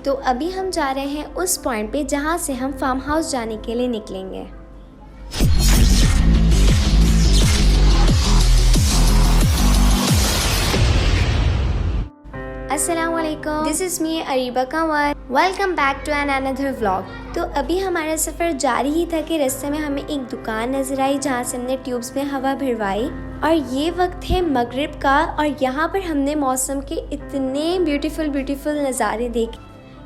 तो अभी हम जा रहे हैं उस पॉइंट पे जहाँ से हम फार्म हाउस जाने के लिए निकलेंगे। अस्सलामुअलैकुम, this is me Areeba Kanwar. Welcome back to an another vlog. तो अभी हमारा सफ़र जारी ही था कि रास्ते में हमें एक दुकान नज़र आई जहाँ से हमने ट्यूब्स में हवा भरवाई। और ये वक्त है मगरिब का और यहाँ पर हमने मौसम के इतने ब्यूटीफुल नज़ारे देखे।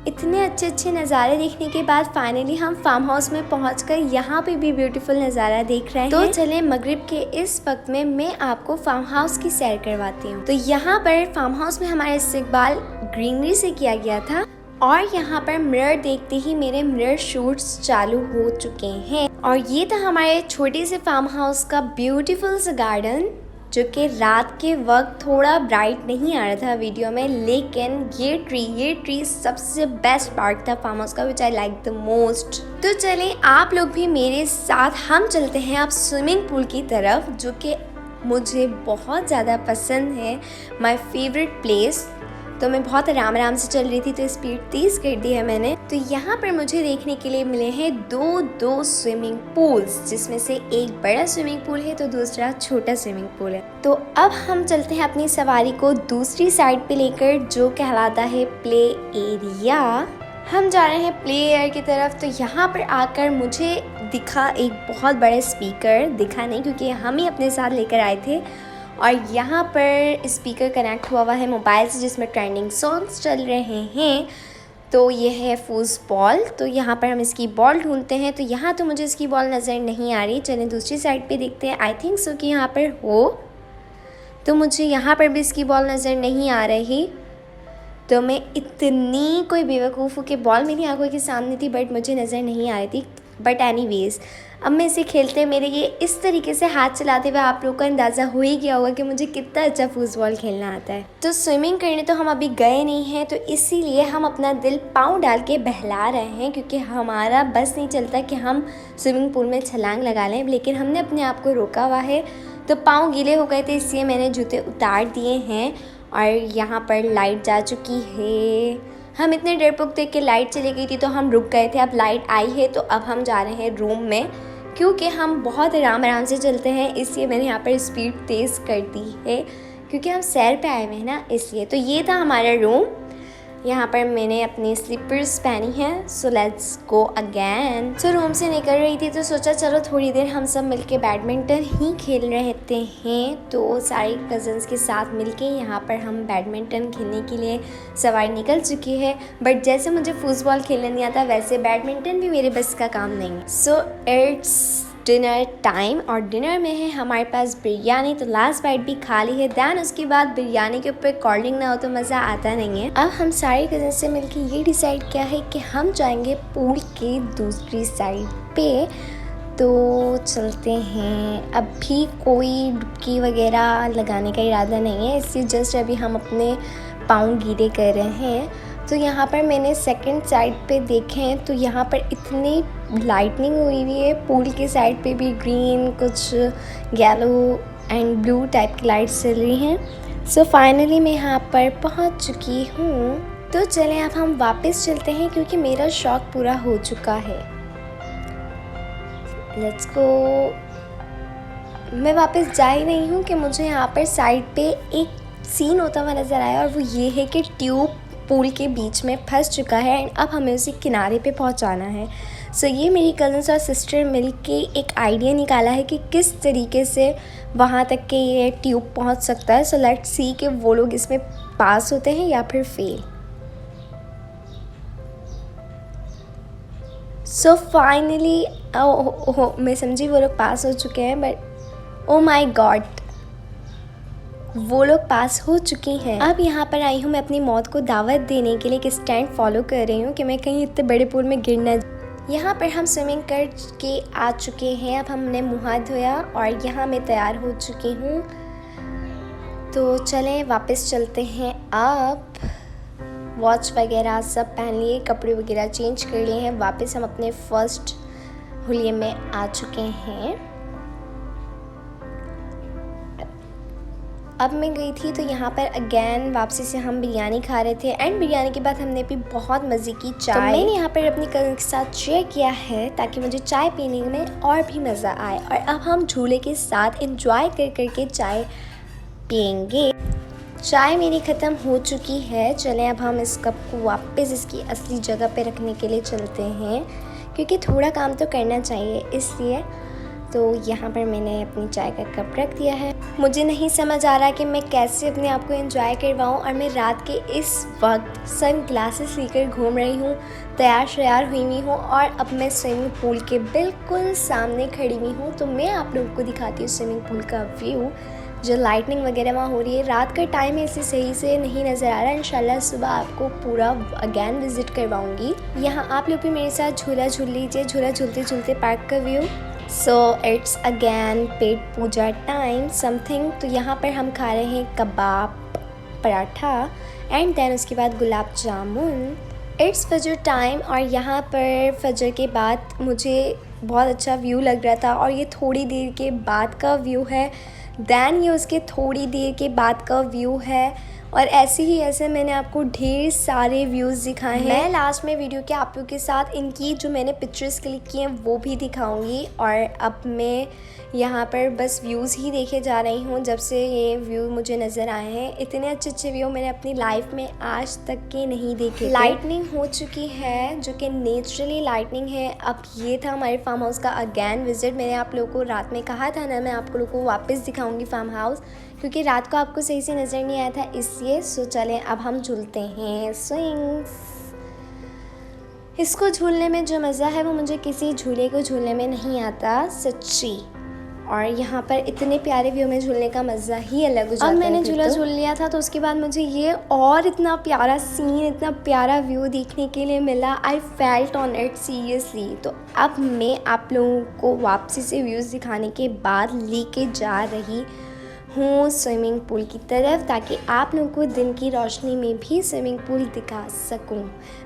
इतने अच्छे नज़ारे देखने के बाद फाइनली हम फार्म हाउस में पहुंचकर यहाँ पे भी ब्यूटीफुल नज़ारा देख रहे हैं। तो चले मगरिब के इस वक्त में मैं आपको फार्म हाउस की सैर करवाती हूँ। तो यहाँ पर फार्म हाउस में हमारा इस्तेकबाल ग्रीनरी से किया गया था और यहाँ पर मिरर देखते ही मेरे मिरर शूट्स चालू हो चुके हैं। और ये था हमारे छोटे से फार्म हाउस का ब्यूटीफुल सा गार्डन, जो कि रात के वक्त थोड़ा ब्राइट नहीं आ रहा था वीडियो में, लेकिन ये ट्री सबसे बेस्ट पार्ट था फार्म हाउस का, विच आई लाइक द मोस्ट। तो चलें आप लोग भी मेरे साथ, हम चलते हैं अब स्विमिंग पूल की तरफ, जो कि मुझे बहुत ज़्यादा पसंद है, माय फेवरेट प्लेस। तो मैं बहुत आराम से चल रही थी तो स्पीड तेज़ कर दी है मैंने। तो यहाँ पर मुझे देखने के लिए मिले हैं दो स्विमिंग पूल्स, जिसमें से एक बड़ा स्विमिंग पूल है तो दूसरा छोटा स्विमिंग पूल है। तो अब हम चलते हैं अपनी सवारी को दूसरी साइड पे लेकर, जो कहलाता है प्ले एरिया। हम जा रहे हैं प्ले एरिया की तरफ। तो यहाँ पर आकर मुझे दिखा एक बहुत बड़ा स्पीकर, दिखा नहीं क्योंकि हम ही अपने साथ लेकर आए थे, और यहाँ पर स्पीकर कनेक्ट हुआ है मोबाइल से, जिसमें ट्रेंडिंग सॉन्ग्स चल रहे हैं। तो ये है फूसबॉल। तो यहाँ पर हम इसकी बॉल ढूंढते हैं। तो यहाँ तो मुझे इसकी बॉल नज़र नहीं आ रही, चलें दूसरी साइड पे देखते हैं। आई थिंक सो कि यहाँ पर हो, तो मुझे यहाँ पर भी इसकी बॉल नज़र नहीं आ रही। तो मैं इतनी कोई बेवकूफ़ हूँ कि बॉल मेरी आंखों के सामने थी बट मुझे नज़र नहीं आ रही थी। बट एनीवेज़, अब मैं इसे खेलते मेरे ये इस तरीके से हाथ चलाते हुए आप लोगों को अंदाज़ा हो ही गया होगा कि मुझे कितना अच्छा फुटबॉल खेलना आता है। तो स्विमिंग करने तो हम अभी गए नहीं हैं, तो इसीलिए हम अपना दिल पाँव डाल के बहला रहे हैं, क्योंकि हमारा बस नहीं चलता कि हम स्विमिंग पूल में छलांग लगा लें। लेकिन हमने अपने आप को रोका हुआ है। तो पाँव गीले हो गए थे, इसलिए मैंने जूते उतार दिए हैं। और यहाँ पर लाइट जा चुकी है। हम इतने डरपोक थे कि लाइट चली गई थी तो हम रुक गए थे। अब लाइट आई है तो अब हम जा रहे हैं रूम में, क्योंकि हम बहुत आराम से चलते हैं, इसलिए मैंने यहाँ पर स्पीड तेज़ कर दी है, क्योंकि हम सैर पे आए हुए हैं ना, इसलिए। तो ये था हमारा रूम। यहाँ पर मैंने अपनी स्लीपर्स पहनी हैं। So let's go again. तो रूम से निकल रही थी तो सोचा चलो थोड़ी देर हम सब मिलके बैडमिंटन ही खेल रहते हैं। तो सारे कज़न्स के साथ मिलके यहाँ पर हम बैडमिंटन खेलने के लिए सवारी निकल चुकी है। बट जैसे मुझे फुटबॉल खेलना नहीं आता, वैसे बैडमिंटन भी मेरे बस का काम नहीं है। सो इट्स डिनर टाइम, और डिनर में है हमारे पास बिरयानी। तो लास्ट बाइट भी खा ली है, दैन उसके बाद बिरयानी के ऊपर कोल्ड ड्रिंक ना हो तो मज़ा आता नहीं है। अब हम सारे कज़न से मिलके ये डिसाइड किया है कि हम जाएंगे पूल के दूसरी साइड पे। तो चलते हैं। अभी कोई डुबकी वगैरह लगाने का इरादा नहीं है, इसलिए जस्ट अभी हम अपने पाँव गीले कर रहे हैं। तो यहाँ पर मैंने सेकंड साइड पे देखे हैं तो यहाँ पर इतनी लाइटनिंग हुई हुई है। पूल के साइड पे भी ग्रीन, कुछ येलो एंड ब्लू टाइप की लाइट्स चल रही हैं। सो फाइनली मैं यहाँ पर पहुँच चुकी हूँ। तो चलें अब हम वापस चलते हैं, क्योंकि मेरा शौक़ पूरा हो चुका है। Let's go. मैं वापस जा ही रही हूँ कि मुझे यहाँ पर साइड पे एक सीन होता हुआ नज़र आया, और वो ये है कि ट्यूब पूल के बीच में फंस चुका है एंड अब हमें उसे किनारे पे पहुंचाना है। सो ये मेरी कज़न्स और सिस्टर मिलके एक आइडिया निकाला है कि किस तरीके से वहाँ तक के ये ट्यूब पहुंच सकता है। सो लेट्स सी कि वो लोग इसमें पास होते हैं या फिर फेल। सो फाइनली मैं समझी वो लोग पास हो चुके हैं, बट ओ माई गॉड, वो लोग पास हो चुकी हैं। अब यहाँ पर आई हूँ मैं अपनी मौत को दावत देने के लिए, कि स्टैंड फॉलो कर रही हूँ कि मैं कहीं इतने बड़े पूल में गिर ना। यहाँ पर हम स्विमिंग कर के आ चुके हैं। अब हमने मुँह हाथ धोया और यहाँ मैं तैयार हो चुकी हूँ। तो चलें वापस चलते हैं। अब वॉच वगैरह सब पहन लिए, कपड़े वगैरह चेंज कर लिए हैं। वापस हम अपने फर्स्ट हुलिये में आ चुके हैं। अब मैं गई थी तो यहाँ पर अगेन वापसी से हम बिरयानी खा रहे थे एंड बिरयानी के बाद हमने भी बहुत मज़े की चाय। तो मैंने यहाँ पर अपनी कज़न के साथ शेयर किया है ताकि मुझे चाय पीने में और भी मज़ा आए। और अब हम झूले के साथ इंजॉय कर करके चाय पियेंगे। चाय मेरी ख़त्म हो चुकी है। चलें अब हम इस कप को वापस इसकी असली जगह पे रखने के लिए चलते हैं, क्योंकि थोड़ा काम तो करना चाहिए इसलिए। तो यहाँ पर मैंने अपनी चाय का कप रख दिया है। मुझे नहीं समझ आ रहा कि मैं कैसे अपने आप को एंजॉय करवाऊँ, और मैं रात के इस वक्त सन ग्लासेस लेकर घूम रही हूँ, तैयार श्यार हुई हूँ, और अब मैं स्विमिंग पूल के बिल्कुल सामने खड़ी हुई हूँ। तो मैं आप लोगों को दिखाती हूँ स्विमिंग पूल का व्यू, जो लाइटनिंग वगैरह वहाँ हो रही है। रात का टाइम है इसे सही से नहीं नज़र आ रहा है। इंशाल्लाह सुबह आपको पूरा अगेन विज़िट करवाऊँगी। यहाँ आप लोग भी मेरे साथ झूला झूल लीजिए, झूला झूलते झूलते पार्क का व्यू। सो इट्स अगेन पेट पूजा टाइम समथिंग। तो यहाँ पर हम खा रहे हैं कबाब, पराठा एंड देन उसके बाद गुलाब जामुन। इट्स फजर टाइम, और यहाँ पर फजर के बाद मुझे बहुत अच्छा व्यू लग रहा था। और ये थोड़ी देर के बाद का व्यू है, दैन ये उसके थोड़ी देर के बाद का व्यू है। और ऐसे ही ऐसे मैंने आपको ढेर सारे व्यूज़ दिखाए हैं। मैं लास्ट में वीडियो के आप लोगों के साथ इनकी जो मैंने पिक्चर्स क्लिक किए हैं वो भी दिखाऊंगी। और अब मैं यहाँ पर बस व्यूज़ ही देखे जा रही हूँ जब से ये व्यू मुझे नज़र आए हैं। इतने अच्छे अच्छे व्यू मैंने अपनी लाइफ में आज तक के नहीं देखे। लाइटनिंग हो चुकी है, जो कि नेचुरली लाइटनिंग है। अब ये था हमारे फार्म हाउस का अगेन विज़िट। मैंने आप लोगों को रात में कहा था ना, मैं आप लोगों को वापस दिखाऊंगी फार्म हाउस, क्योंकि रात को आपको सही से नज़र नहीं आया था इसलिए। सो चलें अब हम झूलते हैं स्विंग्स। इसको झूलने में जो मज़ा है वो मुझे किसी झूले को झूलने में नहीं आता सच्ची। और यहाँ पर इतने प्यारे व्यू में झूलने का मज़ा ही अलग हो जाता है। अब मैंने झूला झूल लिया था तो उसके बाद मुझे ये और इतना प्यारा सीन, इतना प्यारा व्यू देखने के लिए मिला। I felt on it seriously. तो अब मैं आप लोगों को वापसी से व्यूज़ दिखाने के बाद लेके जा रही हूँ स्विमिंग पूल की तरफ, ताकि आप लोगों को दिन की रोशनी में भी स्विमिंग पूल दिखा सकूँ।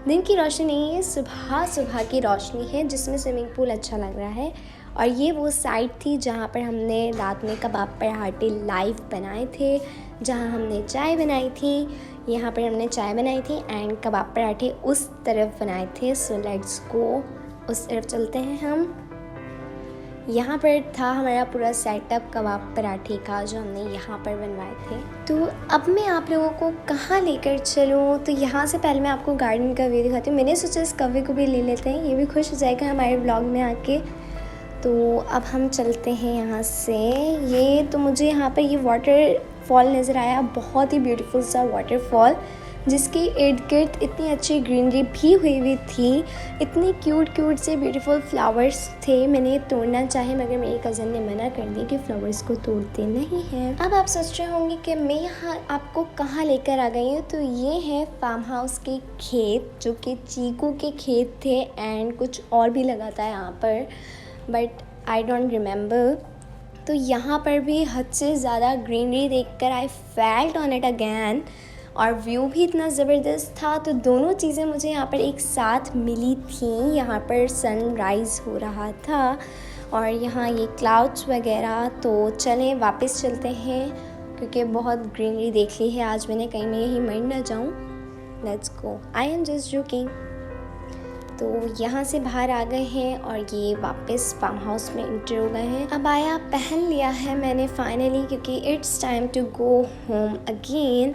दिन की रोशनी नहीं है, सुबह सुबह की रोशनी है जिसमें स्विमिंग पूल अच्छा लग रहा है। और ये वो साइड थी जहाँ पर हमने रात में कबाब पराठे लाइव बनाए थे, जहाँ हमने चाय बनाई थी। यहाँ पर हमने चाय बनाई थी एंड कबाब पराठे उस तरफ बनाए थे। सो लेट्स गो, उस तरफ चलते हैं हम। यहाँ पर था हमारा पूरा सेटअप कबाब पराठे का जो हमने यहाँ पर बनवाए थे। तो अब मैं आप लोगों को कहाँ लेकर चलूँ, तो यहाँ से पहले मैं आपको गार्डन का व्यू दिखाती हूँ। मैंने सोचा इस कव्वे को भी ले लेते हैं, ये भी खुश हो जाएगा हमारे ब्लॉग में आके। तो अब हम चलते हैं यहाँ से। ये तो मुझे यहाँ पर ये वाटरफॉल नज़र आया, बहुत ही ब्यूटीफुल सा वाटरफॉल, जिसके इर्द गिर्द इतनी अच्छी ग्रीनरी भी हुई थी। इतने क्यूट से ब्यूटीफुल फ्लावर्स थे। मैंने तोड़ना चाहे मगर मेरी कज़न ने मना कर दी कि फ्लावर्स को तोड़ते नहीं हैं। अब आप सोच रहे होंगे कि मैं यहाँ आपको कहाँ लेकर आ गई हूँ। तो ये है फार्म हाउस के खेत, जो कि चीकू के खेत थे एंड कुछ और भी लगा था यहाँ पर, बट आई डोंट रिमेंबर। तो यहाँ पर भी हद से ज़्यादा ग्रीनरी देखकर I felt on it again, और व्यू भी इतना ज़बरदस्त था। तो दोनों चीज़ें मुझे यहाँ पर एक साथ मिली थी। यहाँ पर सनराइज़ हो रहा था और यहाँ ये क्लाउड्स वगैरह। तो चलें वापस चलते हैं, क्योंकि बहुत ग्रीनरी देख ली है आज मैंने, कहीं मैं यहीं मर ना जाऊँ। Let's go, I am just joking. तो यहाँ से बाहर आ गए हैं और ये वापस फार्म हाउस में इंटर हो गए हैं। अब आया पहन लिया है मैंने फाइनली, क्योंकि it's time to go home again.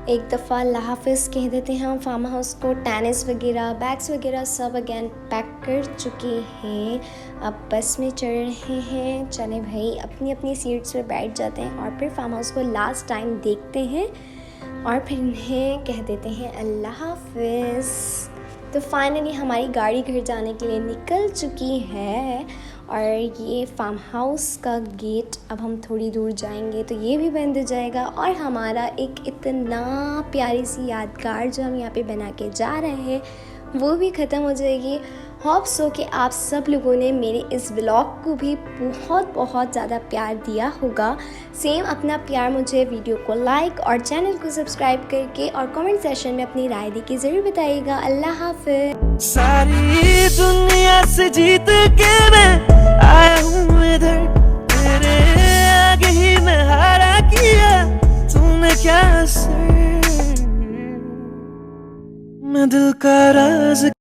एक दफ़ा अल्लाह हाफ़िज़ कह देते हैं हम फार्म हाउस को। टेनिस वगैरह, बैग्स वगैरह सब अगेन पैक कर चुके हैं। अब बस में चढ़ रहे हैं। चलें भाई, अपनी अपनी सीट्स पे बैठ जाते हैं और फिर फार्म हाउस को लास्ट टाइम देखते हैं और फिर इन्हें कह देते हैं अल्लाह हाफ़िज़। तो फाइनली हमारी गाड़ी घर जाने के लिए निकल चुकी है और ये फार्म हाउस का गेट अब हम थोड़ी दूर जाएंगे तो ये भी बंद हो जाएगा और हमारा एक इतना प्यारी सी यादगार जो हम यहाँ पे बना के जा रहे हैं वो भी ख़त्म हो जाएगी। होप सो कि आप सब लोगों ने मेरे इस व्लॉग को भी बहुत बहुत ज़्यादा प्यार दिया होगा। सेम अपना प्यार मुझे वीडियो को लाइक और चैनल को सब्सक्राइब करके और कमेंट सेशन में अपनी राय दे के ज़रूर बताइएगा। अल्लाह हाफ़िज़। सारी दुनिया से जीत के मैं आया हूँ इधर, तेरे आगे ही मैं हारा किया। दिल का राज